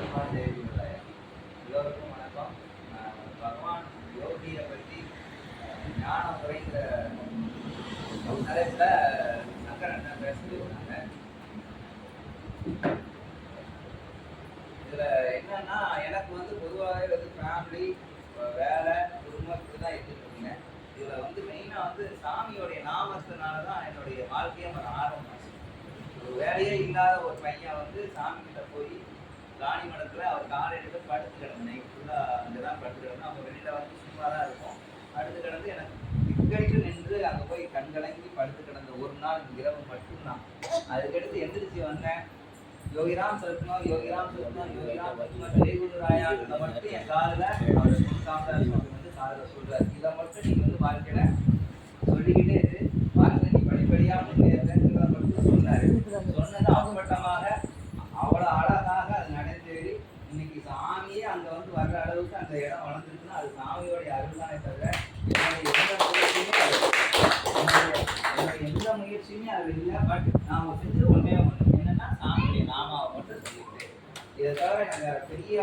எல்லோருக்கும் வணக்கம். பகவான் யோகியை பற்றி ஞான முறைங்கிற தலைப்புல சங்கரன் பேச சொல்லியிருந்தாங்க. இதுல என்னன்னா, எனக்கு பொதுவாகவே ஃபேமிலி, வேலை, குடும்பம் இப்படிதான் இருந்துருக்கீங்க. இதுல மெயினா சாமியோடைய நாமத்தினாலதான் என்னுடைய வாழ்க்கையை ஆரம்பம். ஒரு வேலையே இல்லாத ஒரு பையன் சாமி கிட்ட போய் ராணி மடத்துல அவர் காலையில படுத்து கிடந்து நைட் ஃபுல்லா அங்கதான் படுத்து கிடந்து. அவங்க வெளியில சும்மா தான் இருக்கும். படுத்து கிடந்து எனக்கு திக்கடிச்சு நின்று அங்க போய் கண்கலங்கி படுத்து கிடந்த ஒரு நாள் இரவு மட்டும்தான். அதுக்கடுத்து எந்திரிச்சு வந்தேன். யோகிராம் சொல்லணும், யோகிராம் சொல்லணும், யோகிராம் ஜெயகுருராயான்றத மட்டும் என் காலில் அவர் சாமிதாஸ் காலில் சொல்றாரு. இதை மட்டும் நீங்க வாழ்க்கையில சொல்லிக்கிட்டே இரு, வாழ்க்கை நீ படிப்படியாக முன்னேறதுங்கிறத மட்டும் சொன்னாரு. சொன்னது அப்பட்டமாக அவ்வளோ அழகாக அது நடந்தேறி இன்னைக்கு சாமியே அங்க வர்ற அளவுக்கு அந்த இடம் வளர்ந்துருக்குன்னா அது சாமியோடைய அருள் தானே தவிர என்னுடைய எந்த முயற்சியுமே அது இல்லை. பட் நாம செஞ்சது ஒன்றே ஒன்று, என்னன்னா சாமியுடைய நாமாவை மட்டும் சொல்லிட்டு இதை தவிர நாங்கள் பெரிய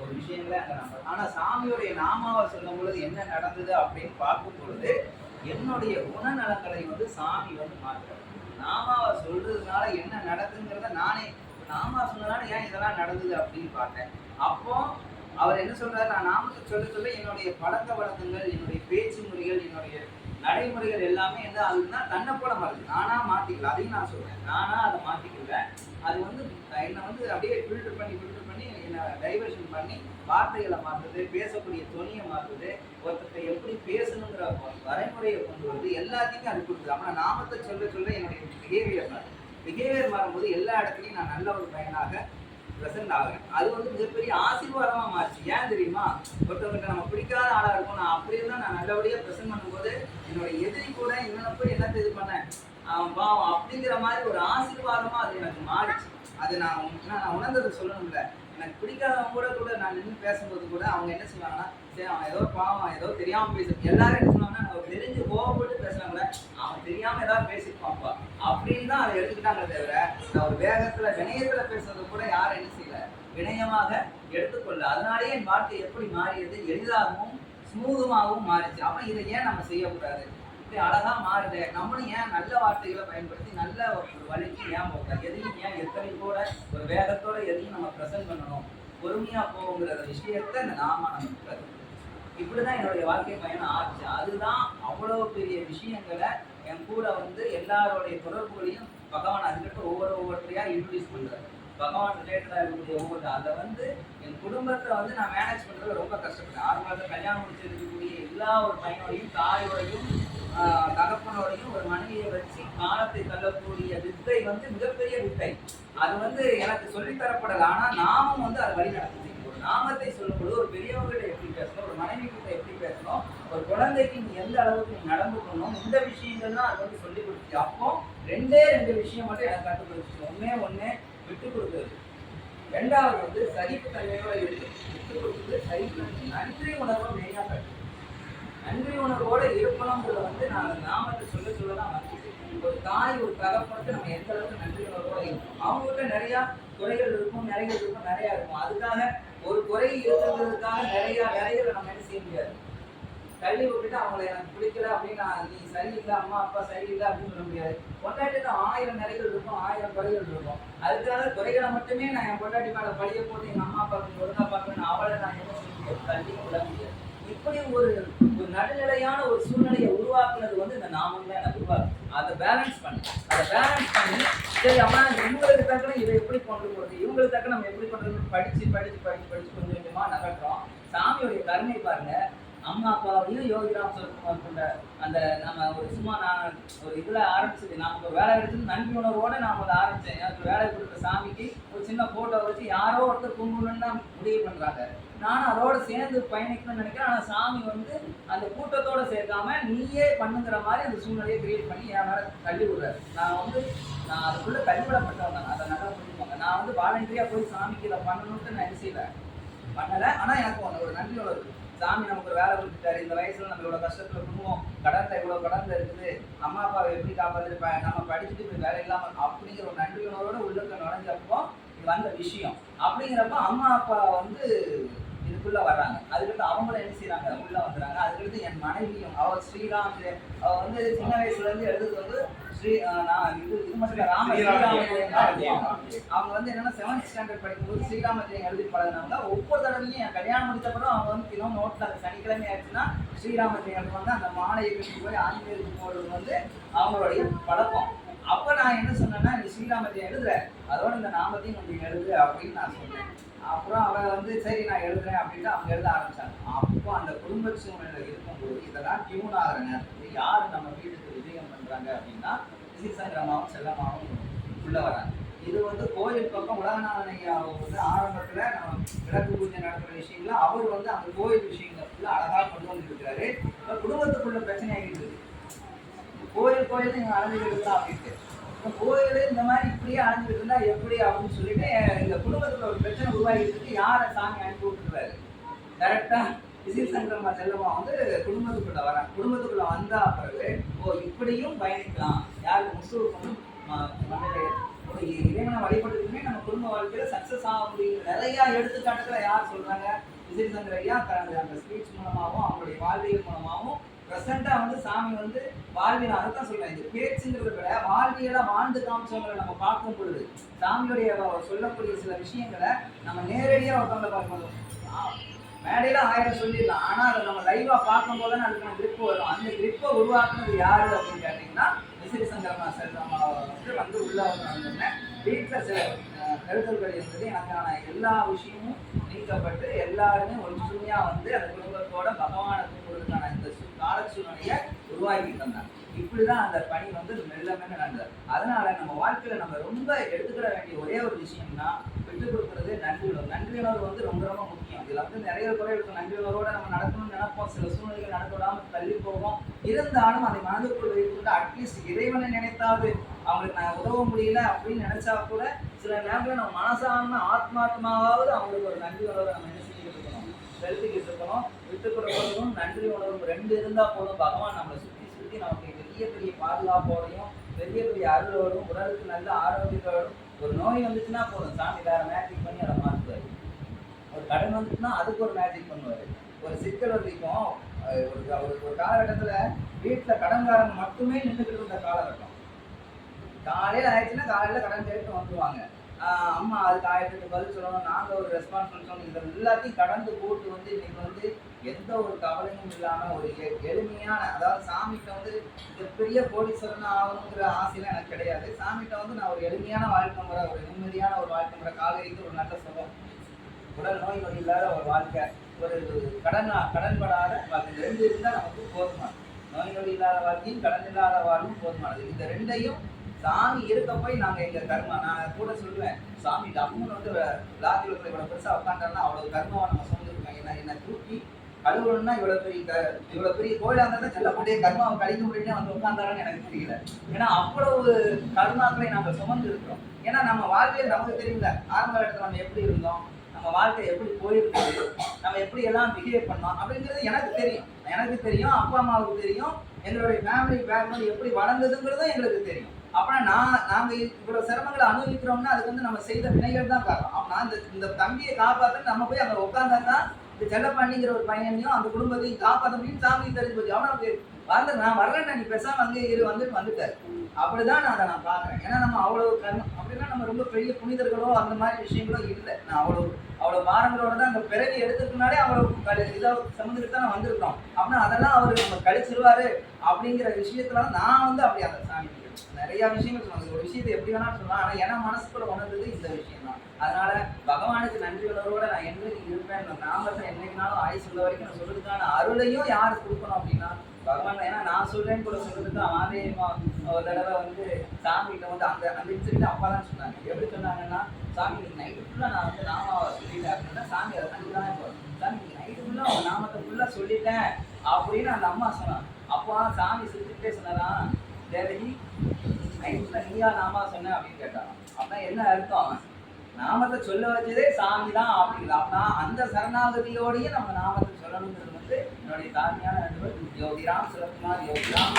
ஒரு விஷயங்களே அங்கே நம்ம. ஆனால் சாமியுடைய நாமாவை சொல்லும் பொழுது என்ன நடந்தது அப்படின்னு பார்க்கும் பொழுது என்னுடைய குணநலங்களை சாமி மாற்றுறது. நாமாவை சொல்றதுனால என்ன நடக்குங்கிறத நானே நாமா சொன்னதால ஏன் இதெல்லாம் நடந்தது அப்படின்னு பார்த்தேன். அப்போ அவர் என்ன சொல்றாரு, நான் நாமத்தை சொல்ல சொல்ல என்னுடைய பழக்க வழக்கங்கள், என்னுடைய பேச்சு முறைகள், என்னுடைய நடைமுறைகள் எல்லாமே என்ன ஆகுதுன்னா தன்னை போல மாறுது. நானா மாத்திக்கல, அதையும் நான் சொல்றேன். நானா அதை மாத்திக்கல. அது என்னை அப்படியே ஃபில்டர் பண்ணி என்னை டைவர்ஷன் பண்ணி வார்த்தைகளை மாற்றுறது, பேசக்கூடிய துணியை மாற்றுறது, ஒருத்தரை எப்படி பேசணுங்கிற வரைமுறையை கொண்டு வருது, எல்லாத்தையுமே அது கொடுக்குது. ஆனால் நாமத்தை சொல்ல சொல்ல என்னுடைய பிஹேவியர் மாறும்போது எல்லா இடத்துலையும் நான் நல்ல ஒரு பையனாக ப்ரெசென்ட் ஆகிறேன். அது மிகப்பெரிய ஆசீர்வாதமா மாறிச்சு. ஏன் தெரியுமா, ஒருத்தவங்கிட்ட நம்ம பிடிக்காத ஆளா இருக்கும், நான் அப்படியே தான் நான் நல்லபடியா ப்ரெசென்ட் பண்ணும்போது என்னுடைய எதிரி கூட என்னென்ன போய் என்னத்தை இது பண்ணேன் பாவம் அப்படிங்கிற மாதிரி ஒரு ஆசீர்வாதமா அது எனக்கு மாறிச்சு. அது நான் உணர்ந்தது சொல்லணும்ல. எனக்கு பிடிக்காதவங்க கூட நான் நின்று பேசும்போது கூட அவங்க என்ன செய்வாங்கன்னா, சரி அவன் ஏதோ பாவம் ஏதோ தெரியாம பேச, எல்லாரும் என்ன சொல்லுவாங்கன்னா நம்ம தெரிஞ்சு கோவப்பட்டு பேசுறாங்க கூட, அவன் தெரியாம ஏதாவது பேசிருப்பான்ப்பா அப்படின்னு தான் அதை எடுத்துக்கிட்டாங்க. தவிர நான் ஒரு வேகத்துல வினயத்துல பேசுறது கூட யாரும் என்ன செய்யல, வினயமாக எடுத்துக்கொள்ள. அதனாலேயே என் வாழ்க்கை எப்படி மாறியது, எளிதாகவும் ஸ்மூதமாகவும் மாறிச்சு. அப்ப இதை ஏன் நம்ம செய்யக்கூடாது, இப்படி அழகா மாறுது, நம்மளும் ஏன் நல்ல வார்த்தைகளை பயன்படுத்தி நல்ல ஒரு வழிக்கு ஏன் போகலாம், எதையும் ஏன் எத்தனை கூட ஒரு வேகத்தோட எதையும் நம்ம ப்ரெசென்ட் பண்ணணும், பொறுமையா போகுங்கிற விஷயத்த இந்த நாம நமக்கு இப்படிதான் என்னுடைய வாழ்க்கை பயணம் ஆச்சு. அதுதான் அவ்வளவு பெரிய விஷயங்களை என் கூட எல்லாருடைய தொடர்புகளையும் பகவான் அதுக்கிட்ட ஒவ்வொருத்தரையா இன்ட்ரடியூஸ் பண்றாரு. பகவான் ரிலேட்டடா இருக்கக்கூடிய ஒவ்வொரு அதை என் குடும்பத்தை நான் மேனேஜ் பண்றது ரொம்ப கஷ்டப்பட்டேன். ஆரம்பத்தில் கல்யாணம் முடிச்சிருக்கக்கூடிய எல்லா ஒரு பையனோடையும் தாயோடையும் தகப்பனோடையும் ஒரு மனைவியை வச்சு காலத்தை தள்ளக்கூடிய வித்தை மிகப்பெரிய வித்தை. அது எனக்கு சொல்லித்தரப்படல. ஆனா நாமும் அதை வழி நடத்தி ஒரு நாமத்தை சொல்லும்போது ஒரு பெரியவங்கிட்ட எப்படி பேசணும், ஒரு மனைவி கிட்ட எப்படி பேசணும், ஒரு குழந்தைக்கு நீ எந்த அளவுக்கு நீ நடந்துக்கணும், இந்த விஷயங்கள்லாம் அது சொல்லி கொடுத்து. அப்போ ரெண்டு விஷயம் மட்டும் எனக்கு கற்றுக் கொடுத்துச்சு. ஒண்ணே விட்டு கொடுக்குறது, ரெண்டாவது சகிப்பு தன்மையோட இருக்கு. விட்டு கொடுக்குறது, சகிப்பு, நன்றி உணர்வு மெயினா கட்டு. நன்றி உணர்வோட இருக்கணும்ன்றது நான் நாமத்தை சொல்லதான் ஒரு தாய் ஒரு தகப்பனுக்கு நம்ம எந்த அளவுக்கு நன்றி உணர்வோட இருக்கும். அவங்ககிட்ட நிறைய குறைகள் இருக்கும், நிறைய இருக்கும். அதுக்காக ஒரு குறை இருக்கிறதுக்காக நிறைய வேலைகளை நம்ம என்ன செய்ய முடியாது. தள்ளி விட்டுட்டு அவங்களை எனக்கு பிடிக்கல அப்படின்னா நீ சரியில்லை, அம்மா அப்பா சரியில்லை அப்படின்னு சொல்ல முடியாது. பொண்டாட்டிட்டு 1000 நிறைகள் இருக்கும், 1000 குறைகள் இருக்கும். அதுக்காக குறைகளை மட்டுமே நான் என் பொண்டாட்டி மேல பழிய போட்டு எங்க அம்மா அப்பாவுக்கு ஒழுங்கா பார்க்கணும் அவளை நான் என்ன செய்ய முடியாது, தள்ளி விட முடியாது. இப்படி ஒரு நடுநிலையான ஒரு சூழ்நிலையை உருவாக்குனது இந்த நாமம் தான் எனக்கு உருவாக்கு. அதை பேலன்ஸ் பண்ணி சரி அம்மா இவங்களுக்கு தக்க இதை எப்படி கொண்டு போறது, இவங்களுக்கு தக்க நம்ம எப்படி பண்றது, படிச்சு கொஞ்சம் கொஞ்சமா நகட்டுறோம். சாமியோடைய கருணை பாருங்க. அம்மா அப்பாவையும் யோகிராம் சொல்லக்குமார் கொண்ட அந்த நம்ம ஒரு சும்மா நான் ஒரு இதுல ஆரம்பிச்சது, நமக்கு ஒரு வேலை எடுத்து நன்றி உணர்வோட நான் அதை ஆரம்பிச்சேன். எனக்கு வேலை கொடுத்த சாமிக்கு ஒரு சின்ன போட்டோ வச்சு யாரோ ஒருத்தர் கும்பிடணும்னு தான் முடிவு பண்றாங்க. நானும் அதோட சேர்ந்து பயணிக்கணும்னு நினைக்கிறேன். ஆனா சாமி அந்த கூட்டத்தோட சேர்க்காம நீயே பண்ணுங்கிற மாதிரி அந்த சூழ்நிலையை கிரியேட் பண்ணி என் மேல தள்ளி விடுறாரு. நான் அதுக்குள்ள தள்ளிவிடப்பட்டவங்க, அதை நல்லா புரிஞ்சுப்பாங்க. நான் வாலண்டியா போய் சாமிக்கு இதை பண்ணணும்ட்டு நான் என்ன செய்வேன் பண்ணல. ஆனா எனக்கு ஒரு நன்றி உணர்வு, சாமி நமக்கு ஒரு வேலை கொடுத்துட்டாரு, இந்த வயசுல நம்மளோட கஷ்டத்துல குடும்பம் இவ்வளவு கடந்த இருக்குது, அம்மா அப்பாவை எப்படி காப்பாத்து, நம்ம படிச்சுட்டு இப்படி வேலை இல்லாம அப்படிங்கிற ஒரு நன்றி உணர்வோட உள்ளுக்கு நுழைஞ்சப்போ வந்த விஷயம். அப்படிங்கிறப்ப அம்மா அப்பா வந்து இதுக்குள்ள வர்றாங்க. அதுக்கடுத்து அவங்களும் என்ன செய்றாங்க, உள்ள வந்துறாங்க. அதுக்கடுத்து என் மனைவியும் அவ ஸ்ரீராம், அவ வந்து சின்ன வயசுல இருந்து எழுதுறது வந்து நான் இது மட்டும் இல்ல, ஸ்ரீராமஜெயம். அவங்க வந்து என்னன்னா 7th ஸ்டாண்டர்ட் படிக்கும்போது ஸ்ரீராமஜெயம் எழுதி பழகினாங்க. ஒவ்வொரு தடவையும் என் கல்யாணம் முடிச்சப்பறம் அவங்க வந்து தினம் நோட்ல அந்த சனிக்கிழமை ஆயிடுச்சுன்னா ஸ்ரீராமஜெயம் எழுதுவாங்க. அந்த மாலையை கட்டி போய் ஆஞ்சநேயருக்கு போடுறது வந்து அவங்களுடைய பழக்கம். அப்ப நான் என்ன சொன்னேன்னா, நீ ஸ்ரீராமஜெயம் எழுதுற, அதோட இந்த நாமத்தையும் கொஞ்சம் எழுது அப்படின்னு நான் சொன்னேன். அப்புறம் அவ வந்து சரி நான் எழுதுறேன் அப்படின்ட்டு அவங்க எழுத ஆரம்பிச்சாங்க. அப்போ அந்த குடும்ப சூழ்நிலை இருக்கும்போது இதெல்லாம் டியூன் ஆகிற நேரத்துக்கு யாரு நம்ம வீட்டுக்கு விஜயம் பண்றாங்க அப்படின்னா, சங்கரமாவும் செல்லமாவும் உள்ள வராங்க. இது வந்து கோயில் பக்கம் உலகநாதன் ஐயா வந்து ஆரம்பத்துல நம்ம விளக்கு பூஜை நடக்கிற விஷயங்கள அவர் வந்து அந்த கோயில் விஷயங்கள்ல அழகா கொண்டு வந்துருக்காரு. குடும்பத்துக்குள்ள பிரச்சனை ஆகிட்டு இருக்கு. கோயில் நீங்க அலைஞ்சிட்டு அப்படின்ட்டு கோயில் இந்த மாதிரி இப்படியே அலைஞ்சிட்டு இருந்தா எப்படி அப்படின்னு சொல்லிட்டு இந்த குடும்பத்துல ஒரு பிரச்சனை உருவாகிட்டு யாரை சாமி அனுப்பி விட்டுருவாரு. கரெக்டா சங்கரமா செல்லமா வந்து குடும்பத்துக்குள்ள வராங்க. குடும்பத்துக்குள்ள வந்தா பிறகு இப்படியும் பயணிக்கலாம், யாருக்கு முசுவுக்கு இறைவனை வழிபட்டுக்குமே நம்ம குடும்ப வாழ்க்கையில சக்சஸ் ஆக முடியும். நிறைய எடுத்துக்காட்டுகளை யார் சொல்றாங்க, சங்கர ஐயா அந்த ஸ்பீச் மூலமாகவும் அவங்களுடைய வாழ்வியல் மூலமாகவும் ப்ரெசண்டா வந்து சாமி வந்து வாழ்வியல், அதைத்தான் சொல்றேன். இந்த பேச்சுங்கிறத விட வாழ்வியலா வாழ்ந்து காமிச்சவங்களை நம்ம பார்க்கும் பொழுது சாமியுடைய சொல்லக்கூடிய சில விஷயங்களை நம்ம நேரடியா ஒருத்தவங்களை பார்க்கணும். மேடையில 1000 சொல்லிடலாம், ஆனா அதை நம்ம லைவா பார்க்கும் போது அதுக்கான கிரிப் வரும். அந்த கிரிப்பை உருவாக்குனது யாரு அப்படின்னு கேட்டீங்கன்னா சங்கரமா செல்வமா வந்து உள்ள வந்து வீட்டில் சில கருத்தல்கள் இருந்தது. எனக்கான எல்லா விஷயமும் நீக்கப்பட்டு எல்லாருமே ஒற்றுமையா வந்து அந்த குடும்பத்தோட பகவானை கும்பிடுறதுக்கான இந்த கால சூழ்நிலையை உருவாக்கி தந்தாங்க. இப்படிதான் அந்த பணி வந்து மெல்ல மெல்ல நடந்தது. அதனால நம்ம வாழ்க்கையில நம்ம ரொம்ப எடுத்துக்கிட வேண்டிய ஒரே ஒரு விஷயம்னா விட்டுக் கொடுக்கறது நன்றி உணர்வு. நன்றி உணர்வு வந்து ரொம்ப ரொம்ப முக்கியம். இதுல வந்து நிறைய குறை இருக்கும். நன்றி உணர்வோட நம்ம நடக்கணும்னு நினைப்போம், சில சூழ்நிலைகள் நடக்க விடாம தள்ளி போவோம். இருந்தாலும் அதை மனதுக்குள் வைத்துக்கிட்டு அட்லீஸ்ட் இறைவனை நினைத்தாவது அவங்களுக்கு நான் உதவ முடியல அப்படின்னு நினைச்சா கூட சில நேரங்களில் நம்ம மனசான ஆத்மாத்மாவது அவங்களுக்கு ஒரு நன்றி உணர்வை நம்ம என்ன செஞ்சுக்கிட்டு இருக்கணும், செலுத்திக்கிட்டு இருக்கணும். விட்டுக் கொடுப்பதும் நன்றி உணர்வு 2 இருந்தா போதும். பகவான் நம்மளை சுற்றி நமக்கு பெரிய பெரிய பாதுகாப்போடையும் பெரிய பெரிய அருளோடும் உடலுக்கு நல்ல ஆரோக்கியத்தோடும். ஒரு நோய் வந்துச்சுன்னா போதும், சாமி வேற மேஜிக் பண்ணி அதை மாற்றுவார். ஒரு கடன் வந்துச்சுன்னா அதுக்கு ஒரு மேஜிக் பண்ணுவார். ஒரு சிக்கல் வரைக்கும் ஒரு காலகட்டத்துல வீட்டுல கடன்காரங்க மட்டுமே நின்றுக்கிட்டு இருந்த காலகட்டம். காலையில ஆயிடுச்சுன்னா காலையில கடன் கேட்டு வந்துருவாங்க. அம்மா அதுக்கு 1008 பதில் சொல்லணும், நாங்க ஒரு ரெஸ்பான்சிபிள் சொல்லணும். இதை எல்லாத்தையும் கடந்து போட்டு வந்து இன்னைக்கு வந்து எந்த ஒரு கவலையும் இல்லாம ஒரு எளிமையான, அதாவது சாமிகிட்ட வந்து பெரிய கோடீஸ்வரன் ஆகணுங்கிற ஆசையெல்லாம் எனக்கு கிடையாது. சாமிகிட்ட வந்து நான் ஒரு எளிமையான வாழ்க்கை முறை, ஒரு நிம்மதியான ஒரு வாழ்க்கை முறை, காலையில ஒரு நல்ல சுகம், உடல் நோய் நொடி இல்லாத ஒரு வாழ்க்கை, ஒரு கடன்படாத வாழ்க்கை, இந்த 2 இருந்தால் நமக்கு போதுமானது. நோய் நொடி இல்லாத வாழ்க்கையும் கடன் இல்லாத வாழ்வும் போதுமானது. இந்த 2ஐயும் சாமி இருக்க போய் நாங்கள் எங்கள் கர்மா, நான் கூட சொல்லுவேன், சாமி டம்முன்னு வந்து லாத்தியில் இவ்வளோ பெருசாக உட்காந்துருந்தா அவ்வளோ கர்மாவை நம்ம சொந்துருக்கோம். என்ன தூக்கி கழுவணும்னா இவ்வளோ பெரிய கோயிலாக இருந்தால் தான் செல்லக்கூடிய கர்மாவை கழிக்க முடியும்னு வந்து உட்காந்தாரான்னு எனக்கு தெரியல. ஏன்னா அவ்வளவு கர்மாக்களை நாங்கள் சுமந்து இருக்கிறோம். ஏன்னா நம்ம வாழ்க்கையில் நமக்கு தெரியல ஆரம்ப இடத்துல நம்ம எப்படி இருந்தோம், நம்ம வாழ்க்கை எப்படி போயிருந்தது, நம்ம எப்படி எல்லாம் பிஹேவ் பண்ணோம் அப்படிங்கிறது எனக்கு தெரியும், அப்பா அம்மாவுக்கு தெரியும், எங்களுடைய ஃபேமிலி பேக்ரவுண்ட் எப்படி வளர்ந்ததுங்கிறதும் எங்களுக்கு தெரியும். அப்படின்னா நாங்கள் இவ்வளோ சிரமங்களை அனுபவிக்கிறோம்னா அதுக்கு வந்து நம்ம செய்த வினைகள் தான் காரணம். அப்படின்னா இந்த தம்பியை காப்பாற்ற நம்ம போய் அங்கே உட்காந்தா தான் இந்த செல்லப்பண்ணிங்கிற ஒரு பையனையும் அந்த குடும்பத்தையும் காப்பாற்ற முடியும். சாமி தெரிஞ்சு போச்சு, அவனுக்கு நான் வர்றேன், நீ பேசாம அங்கே வந்துட்டாரு. அப்படிதான் நான் அதை பார்க்குறேன். ஏன்னா நம்ம அவ்வளோ அப்படின்னா நம்ம ரொம்ப பெரிய புனிதர்களோ அந்த மாதிரி விஷயங்களோ இல்லை. நான் அவ்வளோ பாரங்களோட தான் அந்த பிறவி எடுத்துக்குனாலே அவ்வளோ இதை சம்மந்துக்கிட்டு தான் வந்திருக்கோம். அப்படின்னா அதெல்லாம் அவர் நம்ம கழிச்சிருவாரு அப்படிங்கிற விஷயத்துல நான் வந்து அப்படி அந்த சாமி நிறைய விஷயங்கள் சொல்லுவாங்க. ஒரு விஷயத்தை எப்படி வேணாலும் சொல்லலாம், ஆனால் ஏன்னா மனசுக்குள்ள உணர்ந்தது இந்த விஷயம் தான். அதனால பகவானுக்கு நன்றி உணர்வோட நான் என்னைக்கு இருப்பேன், நாமத்தை என்னைக்குனாலும் ஆயுள் சொல்ல வரைக்கும் நான் சொல்றதுக்கான அருளையும் யாரு கொடுக்கணும் அப்படின்னா பகவான். ஏன்னா நான் சொல்றேன்னு கூட சொல்றதுக்கு ஆதேயமா ஒரு தடவை வந்து சாமிகிட்ட வந்து அந்த இன்சிடென்ட் அப்பா தான் சொன்னாங்க. எப்படி சொன்னாங்கன்னா, சாமி நைட்டு ஃபுல்லாக நான் வந்து நாமாவை சொல்லிட்டேன் அப்படின்னா சாமி அதை கண்டுதான் போகிறோம். சாமி நைட்டு ஃபுல்லாக அவன் நாமத்தை ஃபுல்லாக சொல்லிட்டேன் அப்படின்னு அந்த அம்மா சொன்னான். அப்போ சாமி சிரிச்சுக்கிட்டே சொன்னாரான், தேவகி நைட்ல நீயா நாமா சொன்ன அப்படின்னு கேட்டான். அப்படின்னா என்ன அர்த்தம், நாமத்தை சொல்ல வச்சதே சாமி தான் அப்படிங்கிறது. அப்படின்னா அந்த சரணாகதியோடையே நம்ம நாமத்தை சொல்லணுங்கிறது வந்து என்னுடைய தாழ்மையான நண்பர் யோகிராம் சிவகுமார் யோகிராம்.